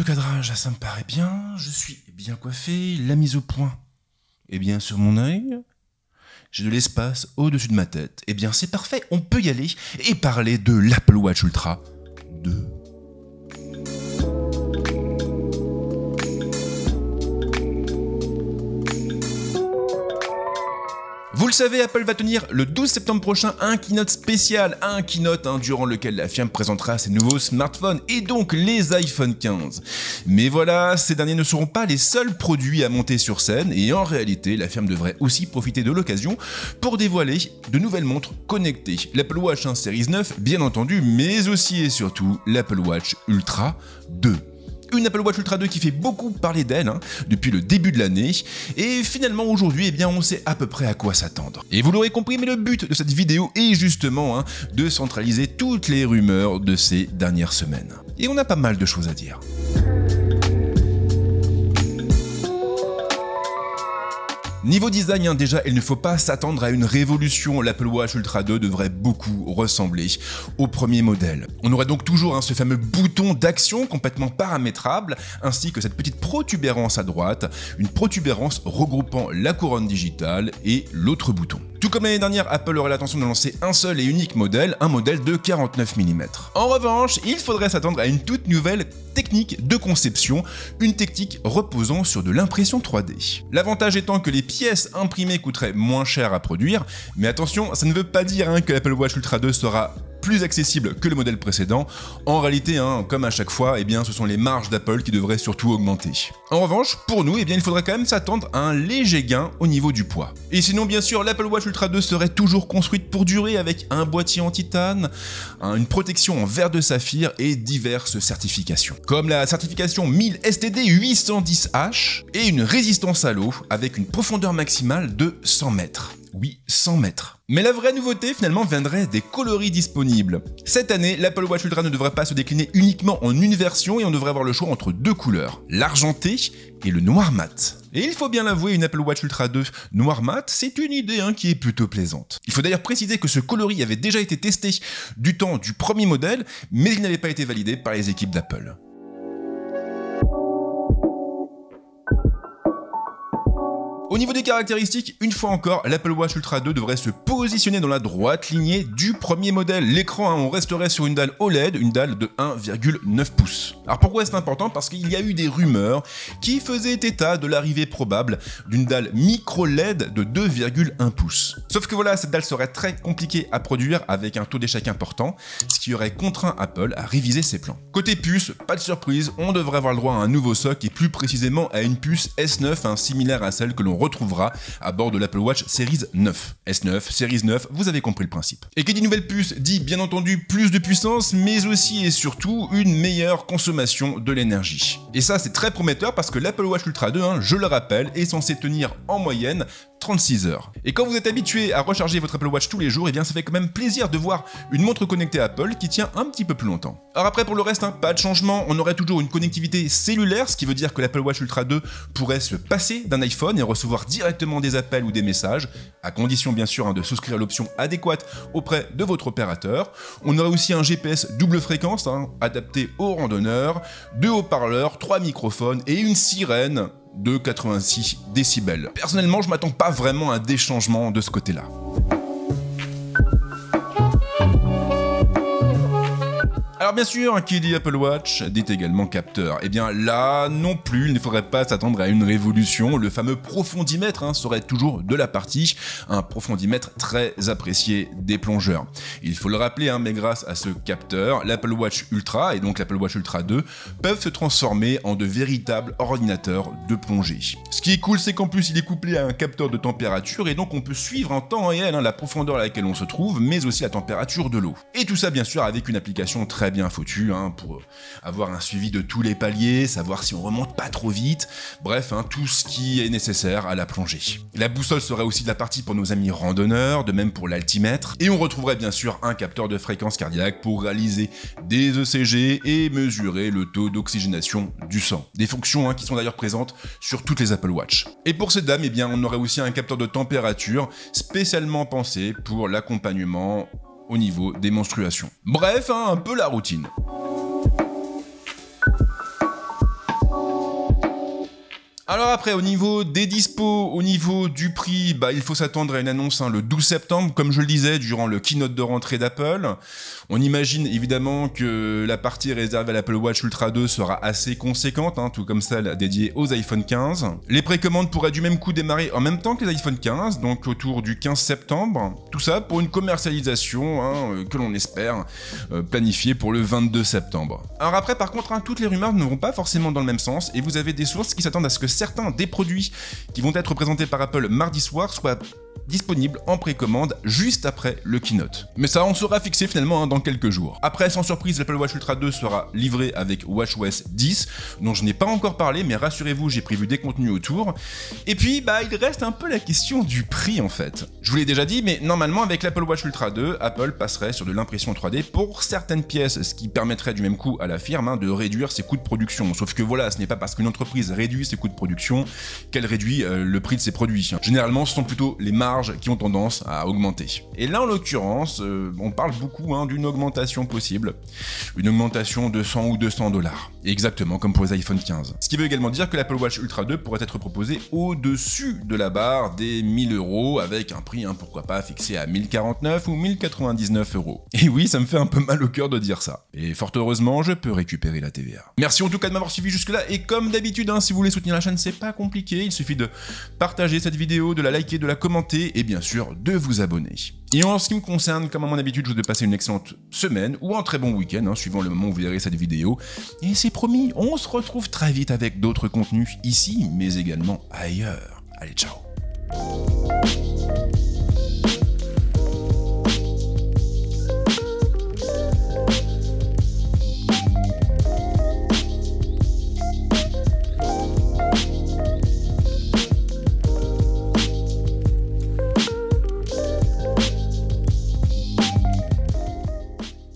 cadrage, ça me paraît bien, je suis bien coiffé, la mise au point est bien sur mon œil, j'ai de l'espace au-dessus de ma tête. Eh bien c'est parfait, on peut y aller et parler de l'Apple Watch Ultra 2. Vous le savez, Apple va tenir le 12 septembre prochain un keynote spécial, durant lequel la firme présentera ses nouveaux smartphones et donc les iPhone 15. Mais voilà, ces derniers ne seront pas les seuls produits à monter sur scène et en réalité, la firme devrait aussi profiter de l'occasion pour dévoiler de nouvelles montres connectées. L'Apple Watch Series 9, bien entendu, mais aussi et surtout l'Apple Watch Ultra 2. Une Apple Watch Ultra 2 qui fait beaucoup parler d'elle depuis le début de l'année, et finalement aujourd'hui, on sait à peu près à quoi s'attendre. Et vous l'aurez compris, mais le but de cette vidéo est justement de centraliser toutes les rumeurs de ces dernières semaines. Et on a pas mal de choses à dire. Niveau design, déjà, il ne faut pas s'attendre à une révolution. L'Apple Watch Ultra 2 devrait beaucoup ressembler au premier modèle. On aurait donc toujours ce fameux bouton d'action complètement paramétrable, ainsi que cette petite protubérance à droite, une protubérance regroupant la couronne digitale et l'autre bouton. Tout comme l'année dernière, Apple aurait l'intention de lancer un seul et unique modèle, un modèle de 49 mm. En revanche, il faudrait s'attendre à une toute nouvelle technique de conception, une technique reposant sur de l'impression 3D. L'avantage étant que les pièces imprimées coûteraient moins cher à produire, mais attention, ça ne veut pas dire que l'Apple Watch Ultra 2 sera plus accessible que le modèle précédent. En réalité, comme à chaque fois, ce sont les marges d'Apple qui devraient surtout augmenter. En revanche, pour nous, il faudrait quand même s'attendre à un léger gain au niveau du poids. Et sinon, bien sûr, l'Apple Watch Ultra 2 serait toujours construite pour durer avec un boîtier en titane, une protection en verre de saphir et diverses certifications. Comme la certification 1000 STD 810H et une résistance à l'eau avec une profondeur maximale de 100 mètres. Oui, 100 mètres. Mais la vraie nouveauté finalement viendrait des coloris disponibles. Cette année, l'Apple Watch Ultra ne devrait pas se décliner uniquement en une version et on devrait avoir le choix entre deux couleurs, l'argenté et le noir mat. Et il faut bien l'avouer, une Apple Watch Ultra 2 noir mat, c'est une idée qui est plutôt plaisante. Il faut d'ailleurs préciser que ce coloris avait déjà été testé du temps du premier modèle, mais il n'avait pas été validé par les équipes d'Apple. Au niveau des caractéristiques, une fois encore, l'Apple Watch Ultra 2 devrait se positionner dans la droite lignée du premier modèle. L'écran, on resterait sur une dalle OLED, une dalle de 1,9 pouces. Alors pourquoi c'est important? Parce qu'il y a eu des rumeurs qui faisaient état de l'arrivée probable d'une dalle micro LED de 2,1 pouces. Sauf que voilà, cette dalle serait très compliquée à produire avec un taux d'échec important, ce qui aurait contraint Apple à réviser ses plans. Côté puce, pas de surprise, on devrait avoir le droit à un nouveau SoC et plus précisément à une puce S9, similaire à celle que l'on retrouvera à bord de l'Apple Watch Series 9. S9, Series 9, vous avez compris le principe. Et qui dit nouvelle puce dit bien entendu plus de puissance, mais aussi et surtout une meilleure consommation de l'énergie. Et ça c'est très prometteur parce que l'Apple Watch Ultra 2, je le rappelle, est censé tenir en moyenne 36 heures. Et quand vous êtes habitué à recharger votre Apple Watch tous les jours, ça fait quand même plaisir de voir une montre connectée Apple qui tient un petit peu plus longtemps. Alors après pour le reste, pas de changement, on aurait toujours une connectivité cellulaire, ce qui veut dire que l'Apple Watch Ultra 2 pourrait se passer d'un iPhone et recevoir directement des appels ou des messages, à condition bien sûr de souscrire l'option adéquate auprès de votre opérateur. On aurait aussi un GPS double fréquence, adapté aux randonneurs, 2 haut-parleurs, 3 microphones et une sirène de 86 décibels. Personnellement, je m'attends pas vraiment à des changements de ce côté-là. Alors bien sûr, qui dit Apple Watch dit également capteur. Là non plus, il ne faudrait pas s'attendre à une révolution. Le fameux profondimètre serait toujours de la partie, un profondimètre très apprécié des plongeurs. Il faut le rappeler, mais grâce à ce capteur, l'Apple Watch Ultra et donc l'Apple Watch Ultra 2 peuvent se transformer en de véritables ordinateurs de plongée. Ce qui est cool, c'est qu'en plus il est couplé à un capteur de température et donc on peut suivre en temps réel la profondeur à laquelle on se trouve, mais aussi la température de l'eau. Et tout ça bien sûr avec une application très bien foutue pour avoir un suivi de tous les paliers, savoir si on remonte pas trop vite, bref, tout ce qui est nécessaire à la plongée. La boussole serait aussi de la partie pour nos amis randonneurs, de même pour l'altimètre, et on retrouverait bien sûr un capteur de fréquence cardiaque pour réaliser des ECG et mesurer le taux d'oxygénation du sang. Des fonctions qui sont d'ailleurs présentes sur toutes les Apple Watch. Et pour ces dames, on aurait aussi un capteur de température spécialement pensé pour l'accompagnement au niveau des menstruations. Bref, un peu la routine. Alors après, au niveau des dispos, au niveau du prix, il faut s'attendre à une annonce le 12 septembre, comme je le disais, durant le keynote de rentrée d'Apple. On imagine évidemment que la partie réservée à l'Apple Watch Ultra 2 sera assez conséquente, tout comme celle dédiée aux iPhone 15. Les précommandes pourraient du même coup démarrer en même temps que les iPhone 15, donc autour du 15 septembre. Tout ça pour une commercialisation que l'on espère planifiée pour le 22 septembre. Alors après, par contre, toutes les rumeurs ne vont pas forcément dans le même sens, et vous avez des sources qui s'attendent à ce que certains des produits qui vont être présentés par Apple mardi soir soient disponible en précommande juste après le keynote. Mais ça, on sera fixé finalement dans quelques jours. Après, sans surprise, l'Apple Watch Ultra 2 sera livré avec WatchOS 10, dont je n'ai pas encore parlé, mais rassurez-vous, j'ai prévu des contenus autour. Et puis, il reste un peu la question du prix en fait. Je vous l'ai déjà dit, mais normalement, avec l'Apple Watch Ultra 2, Apple passerait sur de l'impression 3D pour certaines pièces, ce qui permettrait du même coup à la firme de réduire ses coûts de production. Sauf que voilà, ce n'est pas parce qu'une entreprise réduit ses coûts de production qu'elle réduit le prix de ses produits. Généralement, ce sont plutôt les marges qui ont tendance à augmenter. Et là, en l'occurrence, on parle beaucoup d'une augmentation possible. Une augmentation de 100 ou 200 $. Exactement comme pour les iPhone 15. Ce qui veut également dire que l'Apple Watch Ultra 2 pourrait être proposé au-dessus de la barre des 1000 € avec un prix, pourquoi pas, fixé à 1049 ou 1099 €. Et oui, ça me fait un peu mal au cœur de dire ça. Et fort heureusement, je peux récupérer la TVA. Merci en tout cas de m'avoir suivi jusque-là, et comme d'habitude, si vous voulez soutenir la chaîne, c'est pas compliqué, il suffit de partager cette vidéo, de la liker, de la commenter, et bien sûr de vous abonner. Et en ce qui me concerne, comme à mon habitude, je vous souhaite de passer une excellente semaine ou un très bon week-end, suivant le moment où vous verrez cette vidéo. Et c'est promis, on se retrouve très vite avec d'autres contenus ici, mais également ailleurs. Allez, ciao.